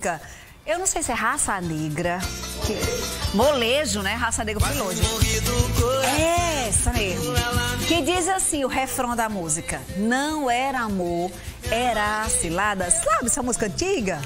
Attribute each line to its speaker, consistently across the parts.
Speaker 1: música, eu não sei se é Raça Negra, Molejo, né? Raça Negra Molejo. É, essa mesmo. Que diz assim, o refrão da música: não era amor, era cilada. Sabe essa música antiga?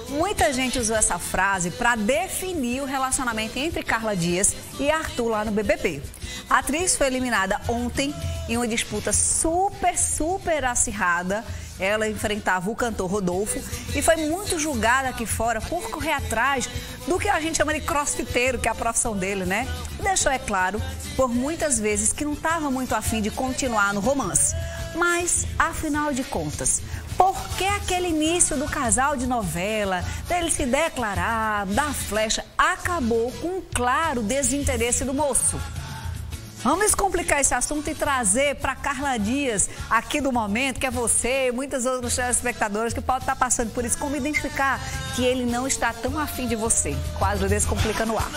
Speaker 1: Muita gente usou essa frase para definir o relacionamento entre Carla Dias e Arthur lá no BBB. A atriz foi eliminada ontem em uma disputa super acirrada. Ela enfrentava o cantor Rodolfo e foi muito julgada aqui fora por correr atrás do que a gente chama de crossfiteiro, que é a profissão dele, né? Deixou, é claro, por muitas vezes que não estava muito afim de continuar no romance. Mas, afinal de contas, por que aquele início do casal de novela, dele se declarar, dar flecha, acabou com um claro desinteresse do moço? Vamos descomplicar esse assunto e trazer para Carla Dias, aqui do momento, que é você e muitas outras telespectadoras que podem estar passando por isso, como identificar que ele não está tão afim de você. Quadro Descomplica no ar.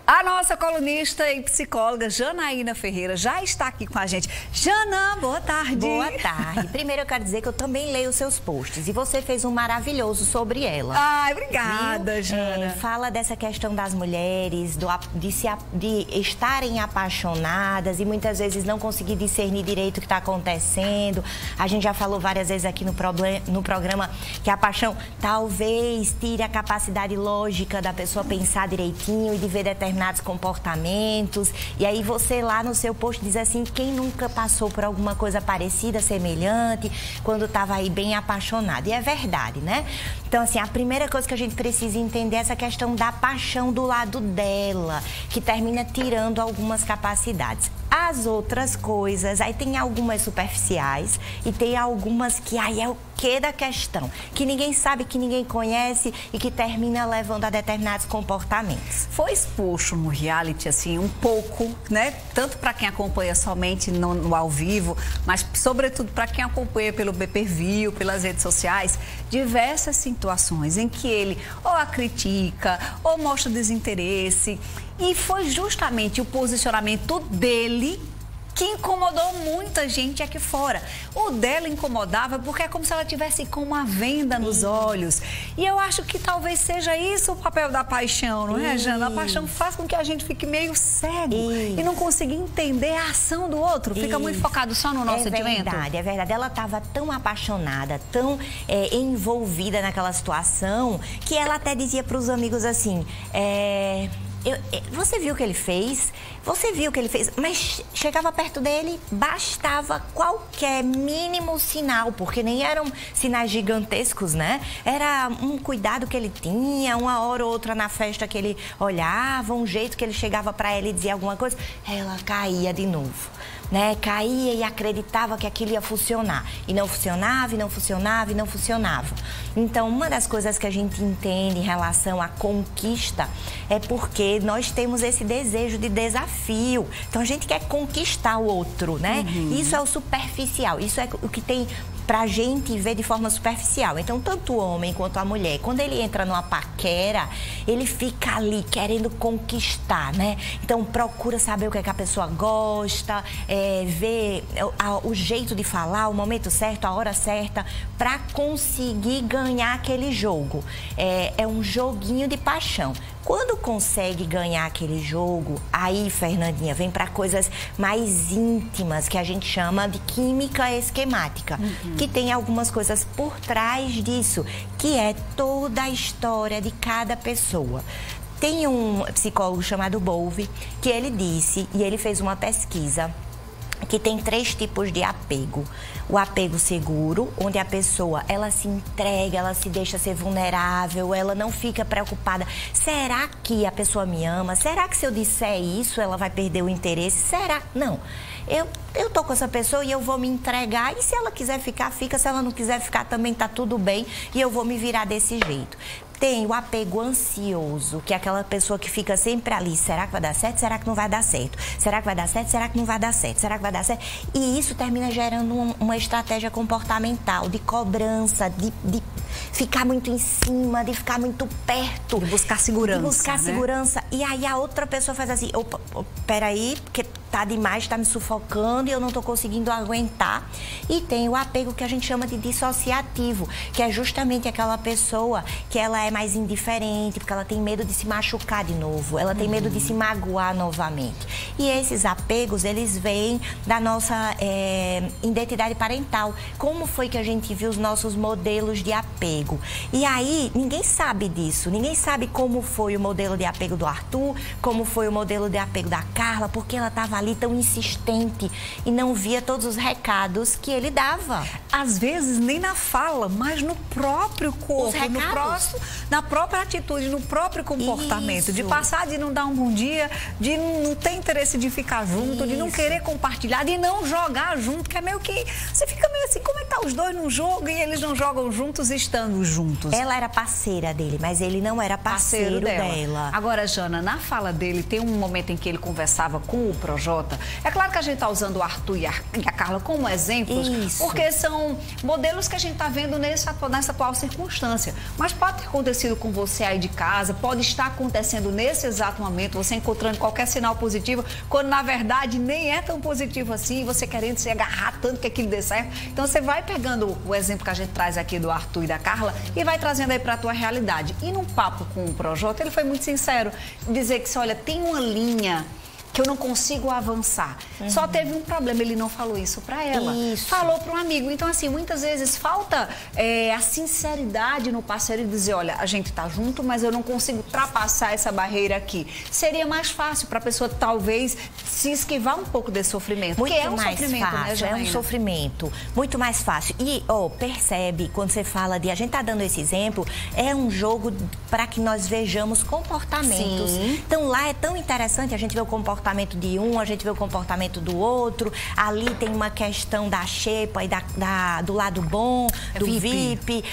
Speaker 1: A nossa colunista e psicóloga Janaína Ferreira já está aqui com a gente. Jana, boa tarde.
Speaker 2: Boa tarde. Primeiro eu quero dizer que eu também leio os seus posts e você fez um maravilhoso sobre ela.
Speaker 1: Ai, obrigada, Jana.
Speaker 2: Fala dessa questão das mulheres, de estarem apaixonadas e muitas vezes não conseguir discernir direito o que está acontecendo. A gente já falou várias vezes aqui no programa que a paixão talvez tire a capacidade lógica da pessoa pensar direitinho e de ver determinados comportamentos. E aí você lá no seu post diz assim, quem nunca passou por alguma coisa parecida, semelhante, quando estava aí bem apaixonado. E é verdade, né? Então, assim, a primeira coisa que a gente precisa entender é essa questão da paixão do lado dela, que termina tirando algumas capacidades. As outras coisas, aí tem algumas superficiais e tem algumas que aí é o quê da questão, que ninguém sabe, que ninguém conhece e que termina levando a determinados comportamentos.
Speaker 1: Foi exposto no reality, assim, um pouco, né? Tanto para quem acompanha somente no ao vivo, mas sobretudo para quem acompanha pelo pay-per-view, pelas redes sociais, diversas situações em que ele ou a critica ou mostra desinteresse. E foi justamente o posicionamento dele que incomodou muita gente aqui fora. O dela incomodava porque é como se ela tivesse com uma venda nos olhos. E eu acho que talvez seja isso o papel da paixão, não é, Jana? A paixão faz com que a gente fique meio cego e não consiga entender a ação do outro. Fica muito focado só no nosso sentimento.
Speaker 2: É verdade. Ela estava tão apaixonada, tão envolvida naquela situação, que ela até dizia para os amigos assim... Você viu o que ele fez? Você viu o que ele fez? Mas chegava perto dele, bastava qualquer mínimo sinal, porque nem eram sinais gigantescos, né? Era um cuidado que ele tinha, uma hora ou outra na festa que ele olhava, um jeito que ele chegava para ela e dizia alguma coisa, ela caía de novo, né? Caía e acreditava que aquilo ia funcionar. E não funcionava, e não funcionava, e não funcionava. Então, uma das coisas que a gente entende em relação à conquista é porque nós temos esse desejo de desafio. Então, a gente quer conquistar o outro, né? Isso é o superficial, isso é o que tem pra gente ver de forma superficial. Então, tanto o homem quanto a mulher, quando ele entra numa paquera, ele fica ali querendo conquistar, né? Então, procura saber o que é que a pessoa gosta, ver o jeito de falar, o momento certo, a hora certa, pra conseguir ganhar aquele jogo. É um joguinho de paixão. Quando consegue ganhar aquele jogo, aí, Fernandinha, vem para coisas mais íntimas, que a gente chama de química esquemática, que tem algumas coisas por trás disso, que é toda a história de cada pessoa. Tem um psicólogo chamado Bowlby, que ele disse, e ele fez uma pesquisa, que tem 3 tipos de apego. O apego seguro, onde a pessoa, ela se entrega, ela se deixa ser vulnerável, ela não fica preocupada. Será que a pessoa me ama? Será que se eu disser isso, ela vai perder o interesse? Será? Não. Eu tô com essa pessoa e eu vou me entregar, e se ela quiser ficar, fica. Se ela não quiser ficar, também tá tudo bem, e eu vou me virar desse jeito. Tem o apego ansioso, que é aquela pessoa que fica sempre ali, será que vai dar certo? Será que não vai dar certo? Será que vai dar certo? Será que não vai dar certo? Será que vai dar certo? E isso termina gerando uma estratégia comportamental, de cobrança, de ficar muito em cima, de ficar muito perto.
Speaker 1: De buscar segurança.
Speaker 2: De buscar segurança. E aí a outra pessoa faz assim, opa, peraí, porque tá demais, tá me sufocando e eu não tô conseguindo aguentar. E tem o apego que a gente chama de dissociativo, que é justamente aquela pessoa que ela é mais indiferente, porque ela tem medo de se machucar de novo, ela tem medo de se magoar novamente. E esses apegos, eles vêm da nossa identidade parental. Como foi que a gente viu os nossos modelos de apego? E aí, ninguém sabe disso, ninguém sabe como foi o modelo de apego do Arthur, como foi o modelo de apego da Carla, porque ela estava ali tão insistente e não via todos os recados que ele dava.
Speaker 1: Às vezes nem na fala, mas no próprio corpo, na própria atitude, no próprio comportamento. Isso. De passar, de não dar um bom dia, de não ter interesse de ficar junto, isso, de não querer compartilhar, de não jogar junto, que é meio que... Você fica meio assim, como é que tá os dois num jogo e eles não jogam juntos estando juntos?
Speaker 2: Ela era parceira dele, mas ele não era parceiro dela.
Speaker 1: Agora, Jana, na fala dele, tem um momento em que ele conversava com o Projota. É claro que a gente tá usando o Arthur e a Carla como exemplos, isso, porque são modelos que a gente tá vendo nessa atual circunstância. Mas pode ter acontecido com você aí de casa, pode estar acontecendo nesse exato momento, você encontrando qualquer sinal positivo, quando na verdade nem é tão positivo assim, você querendo se agarrar tanto que aquilo dê certo. Então você vai pegando o exemplo que a gente traz aqui do Arthur e da Carla e vai trazendo aí pra tua realidade. E num papo com o Projota, ele foi muito sincero, dizer que, olha, tem uma linha que eu não consigo avançar. Só teve um problema, ele não falou isso pra ela. Isso. Falou para um amigo. Então, assim, muitas vezes falta a sinceridade no parceiro e dizer, olha, a gente tá junto, mas eu não consigo ultrapassar essa barreira aqui. Seria mais fácil pra pessoa, talvez, se esquivar um pouco desse sofrimento.
Speaker 2: Muito
Speaker 1: porque é um
Speaker 2: mais
Speaker 1: sofrimento,
Speaker 2: fácil,
Speaker 1: né, Janaína?
Speaker 2: É um sofrimento. Muito mais fácil. E, percebe, quando você fala de... A gente tá dando esse exemplo, é um jogo para que nós vejamos comportamentos. Sim. Então, lá é tão interessante a gente ver o comportamento de um, a gente vê o comportamento do outro. Ali tem uma questão da xepa e do lado bom, do VIP.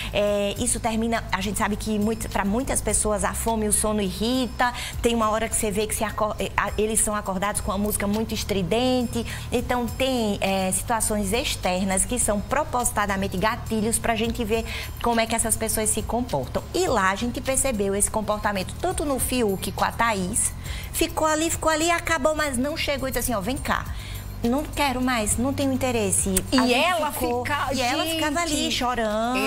Speaker 2: Isso termina... A gente sabe que para muitas pessoas a fome e o sono irrita. Tem uma hora que você vê que eles são acordados com uma música muito estridente. Então, tem situações externas que são propositadamente gatilhos para a gente ver como é que essas pessoas se comportam. E lá a gente percebeu esse comportamento tanto no Fiuk com a Thaís. Ficou ali, acabou, mas não chegou e disse assim, ó, vem cá. Não quero mais, não tenho interesse.
Speaker 1: E ela ficava
Speaker 2: ali chorando.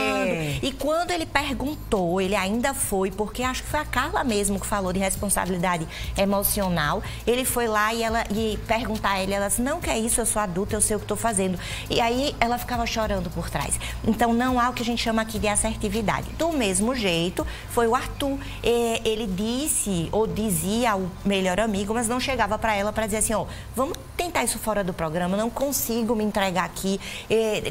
Speaker 2: E quando ele perguntou, ele ainda foi, porque acho que foi a Carla mesmo que falou de responsabilidade emocional. Ele foi lá e perguntar a ele, ela disse, não, que é isso, eu sou adulta, eu sei o que estou fazendo. E aí ela ficava chorando por trás. Então não há o que a gente chama aqui de assertividade. Do mesmo jeito, foi o Arthur. Ele disse, ou dizia ao melhor amigo, mas não chegava para ela para dizer assim, ó, vamos tentar isso fora do programa, não consigo me entregar aqui.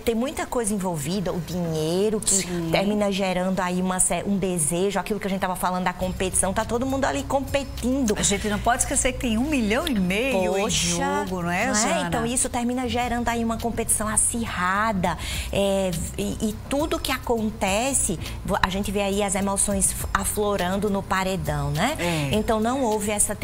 Speaker 2: Tem muita coisa envolvida, o dinheiro que Sim. termina gerando aí um desejo, aquilo que a gente estava falando da competição, tá todo mundo ali competindo.
Speaker 1: A gente não pode esquecer que tem 1,5 milhão em jogo, não é, Jana?
Speaker 2: Então isso termina gerando aí uma competição acirrada e tudo que acontece, a gente vê aí as emoções aflorando no paredão, né? Então não houve essa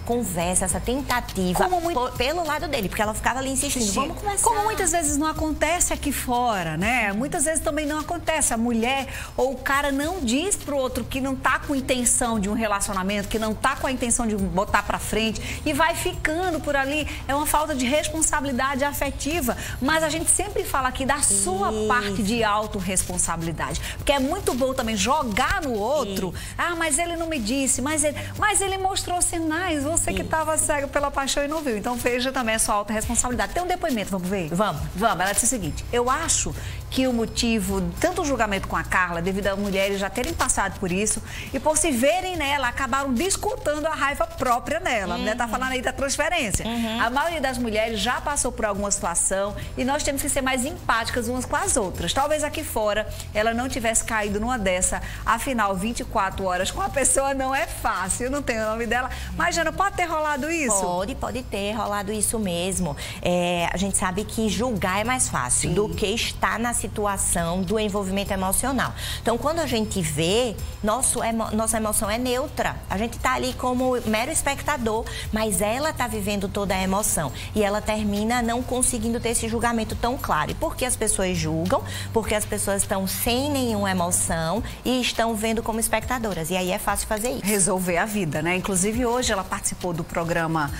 Speaker 2: conversa, essa tentativa pelo lado dele, porque ela ficava ali insistindo, vamos conversar.
Speaker 1: Como muitas vezes não acontece aqui fora, né? Muitas vezes também não acontece. A mulher ou o cara não diz pro outro que não tá com intenção de um relacionamento, que não tá com a intenção de botar pra frente e vai ficando por ali. É uma falta de responsabilidade afetiva. Mas a gente sempre fala aqui da sua parte de autorresponsabilidade. Porque é muito bom também jogar no outro. Ah, mas ele não me disse, mas ele mostrou sinais. Você que tava cego pela paixão e não viu. Então veja também a sua autorresponsabilidade. Tem um depoimento, vamos ver?
Speaker 2: Vamos.
Speaker 1: Ela disse o seguinte, eu acho que o motivo, tanto o julgamento com a Carla, devido a mulheres já terem passado por isso, e por se verem nela, acabaram descontando a raiva própria nela. A mulher tá falando aí da transferência. A maioria das mulheres já passou por alguma situação e nós temos que ser mais empáticas umas com as outras. Talvez aqui fora ela não tivesse caído numa dessa, afinal, 24 horas com a pessoa não é fácil, eu não tenho o nome dela, mas Jana, pode ter rolado isso?
Speaker 2: Pode ter rolado isso mesmo. A gente sabe que julgar é mais fácil do que estar na situação do envolvimento emocional. Então, quando a gente vê, nossa emoção é neutra. A gente está ali como mero espectador, mas ela está vivendo toda a emoção. E ela termina não conseguindo ter esse julgamento tão claro. E por que as pessoas julgam? Porque as pessoas estão sem nenhuma emoção e estão vendo como espectadoras. E aí é fácil fazer isso.
Speaker 1: Resolver a vida, né? Inclusive, hoje ela participou do programa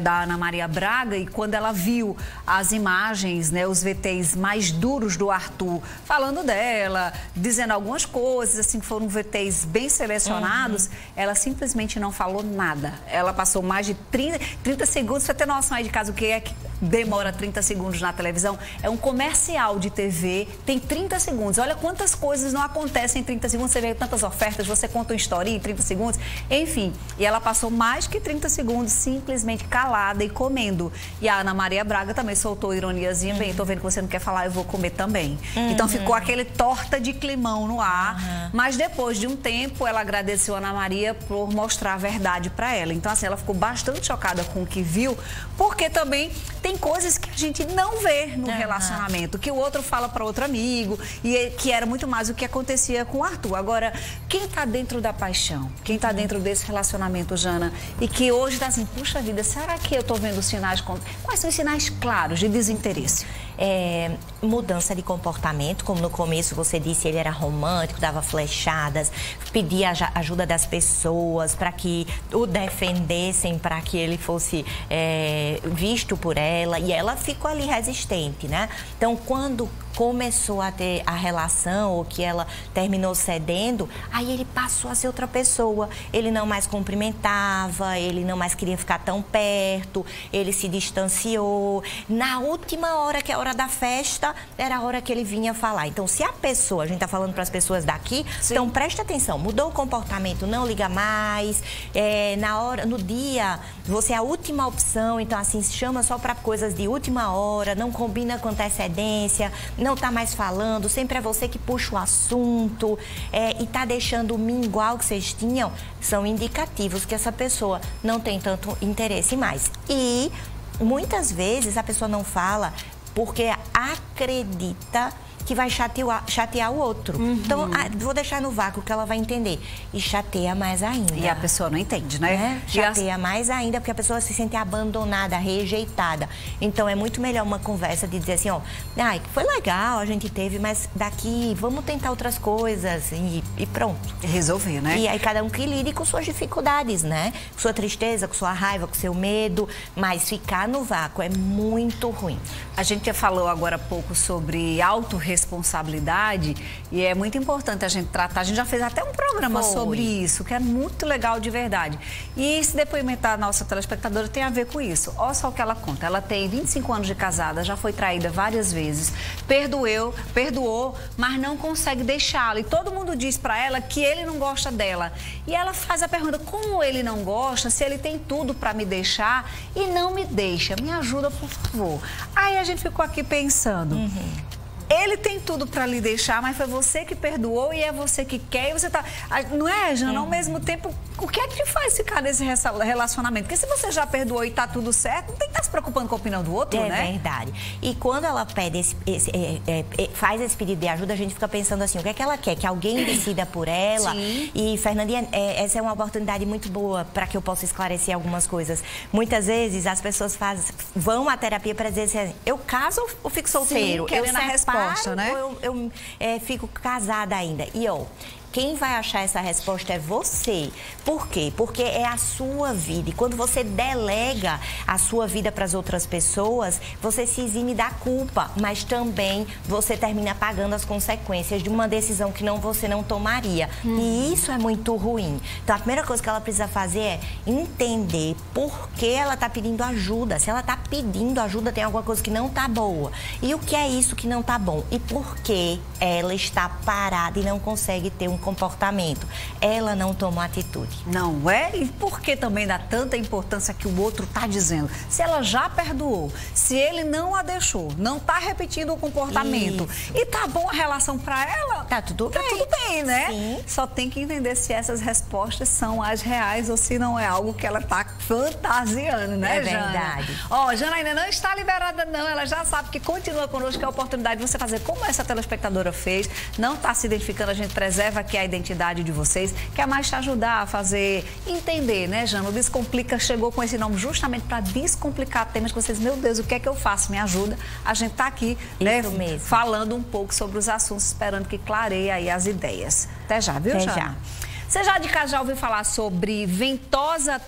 Speaker 1: da Ana Maria Braga e quando ela viu as imagens, né, os VTs mais duros do Arthur, falando dela, dizendo algumas coisas, assim, que foram VTs bem selecionados, ela simplesmente não falou nada. Ela passou mais de 30 segundos, pra ter noção aí de caso o que é que demora 30 segundos na televisão. É um comercial de TV, tem 30 segundos. Olha quantas coisas não acontecem em 30 segundos. Você vê tantas ofertas, você conta uma história em 30 segundos. Enfim, e ela passou mais que 30 segundos simplesmente calada e comendo. E a Ana Maria Braga também soltou ironiazinha. Bem, tô vendo que você não quer falar, eu vou comer também. Então ficou aquele torta de climão no ar. Mas depois de um tempo, ela agradeceu a Ana Maria por mostrar a verdade pra ela. Então, assim, ela ficou bastante chocada com o que viu, porque também tem coisas que a gente não vê no relacionamento, que o outro fala para outro amigo, e que era muito mais o que acontecia com o Arthur. Agora, quem está dentro da paixão, quem está dentro desse relacionamento, Jana, e que hoje está assim, puxa vida, será que eu estou vendo sinais? Quais são os sinais claros de desinteresse?
Speaker 2: Mudança de comportamento, como no começo você disse, ele era romântico, dava flechadas, pedia ajuda das pessoas para que o defendessem, para que ele fosse visto por ela, e ela ficou ali resistente, né? Então, quando começou a ter a relação, ou que ela terminou cedendo, aí ele passou a ser outra pessoa. Ele não mais cumprimentava, ele não mais queria ficar tão perto, ele se distanciou. Na última hora, que é a hora da festa, era a hora que ele vinha falar. Então, se a pessoa, a gente tá falando para as pessoas daqui, então presta atenção, mudou o comportamento, não liga mais, no dia, você é a última opção, então assim, chama só para coisas de última hora, não combina com antecedência, não tá mais falando, sempre é você que puxa o assunto, e tá deixando minguar o que vocês tinham, são indicativos que essa pessoa não tem tanto interesse mais. E muitas vezes a pessoa não fala porque acredita que vai chatear o outro. Então, vou deixar no vácuo que ela vai entender. E chateia mais ainda.
Speaker 1: E a pessoa não entende, né?
Speaker 2: Chateia mais ainda, porque a pessoa se sente abandonada, rejeitada. Então, é muito melhor uma conversa de dizer assim, ó, foi legal, a gente teve, mas daqui, vamos tentar outras coisas e pronto.
Speaker 1: Resolver, né?
Speaker 2: E aí, cada um que lide com suas dificuldades, né? Com sua tristeza, com sua raiva, com seu medo, mas ficar no vácuo é muito ruim.
Speaker 1: A gente já falou agora há pouco sobre autorresponsabilidade e é muito importante a gente tratar. A gente já fez até um programa sobre isso, que é muito legal de verdade. E esse depoimento da nossa telespectadora tem a ver com isso. Olha só o que ela conta. Ela tem 25 anos de casada, já foi traída várias vezes, perdoou, mas não consegue deixá-lo. E todo mundo diz pra ela que ele não gosta dela. E ela faz a pergunta, como ele não gosta, se ele tem tudo pra me deixar e não me deixa? Me ajuda, por favor. Aí a gente ficou aqui pensando, ele tem tudo pra lhe deixar, mas foi você que perdoou e é você que quer e você tá... Não é, Jana? Ao mesmo tempo, o que é que te faz ficar nesse relacionamento? Porque se você já perdoou e tá tudo certo, não tem que estar se preocupando com a opinião do outro, né?
Speaker 2: É verdade. E quando ela pede faz esse pedido de ajuda, a gente fica pensando assim, o que é que ela quer? Que alguém decida por ela?
Speaker 1: Sim.
Speaker 2: E, Fernandinha, essa é uma oportunidade muito boa para que eu possa esclarecer algumas coisas. Muitas vezes as pessoas vão à terapia para dizer assim, eu caso ou fico solteiro?
Speaker 1: Sim, querendo a resposta, né?
Speaker 2: Ou eu fico casada ainda? E quem vai achar essa resposta é você. Por quê? Porque é a sua vida. E quando você delega a sua vida para as outras pessoas, você se exime da culpa, mas também você termina pagando as consequências de uma decisão que você não tomaria. E isso é muito ruim. Então, a primeira coisa que ela precisa fazer é entender por que ela está pedindo ajuda. Se ela está pedindo ajuda, tem alguma coisa que não está boa. E o que é isso que não está bom? E por que ela está parada e não consegue ter um comportamento? Ela não tomou atitude.
Speaker 1: Não é? E por que também dá tanta importância que o outro está dizendo? Se ela já perdoou, se ele não a deixou, não está repetindo o comportamento e tá bom a relação para ela,
Speaker 2: tá tudo bem,
Speaker 1: né?
Speaker 2: Sim.
Speaker 1: Só tem que entender se essas respostas são as reais ou se não é algo que ela está fantasiando, né, Jana?
Speaker 2: É verdade.
Speaker 1: Ó, Jana ainda não está liberada, não. Ela já sabe que continua conosco, que é a oportunidade de você fazer como essa telespectadora fez. Não está se identificando, a gente preserva aqui a identidade de vocês. Quer mais te ajudar a fazer, entender, né, Jana? O Descomplica chegou com esse nome justamente para descomplicar temas que vocês, meu Deus, o que é que eu faço? Me ajuda. A gente está aqui, né, falando um pouco sobre os assuntos, esperando que clareie aí as ideias. Até já, viu, Jana?
Speaker 2: Até já.
Speaker 1: Você já de casa já ouviu falar sobre ventosa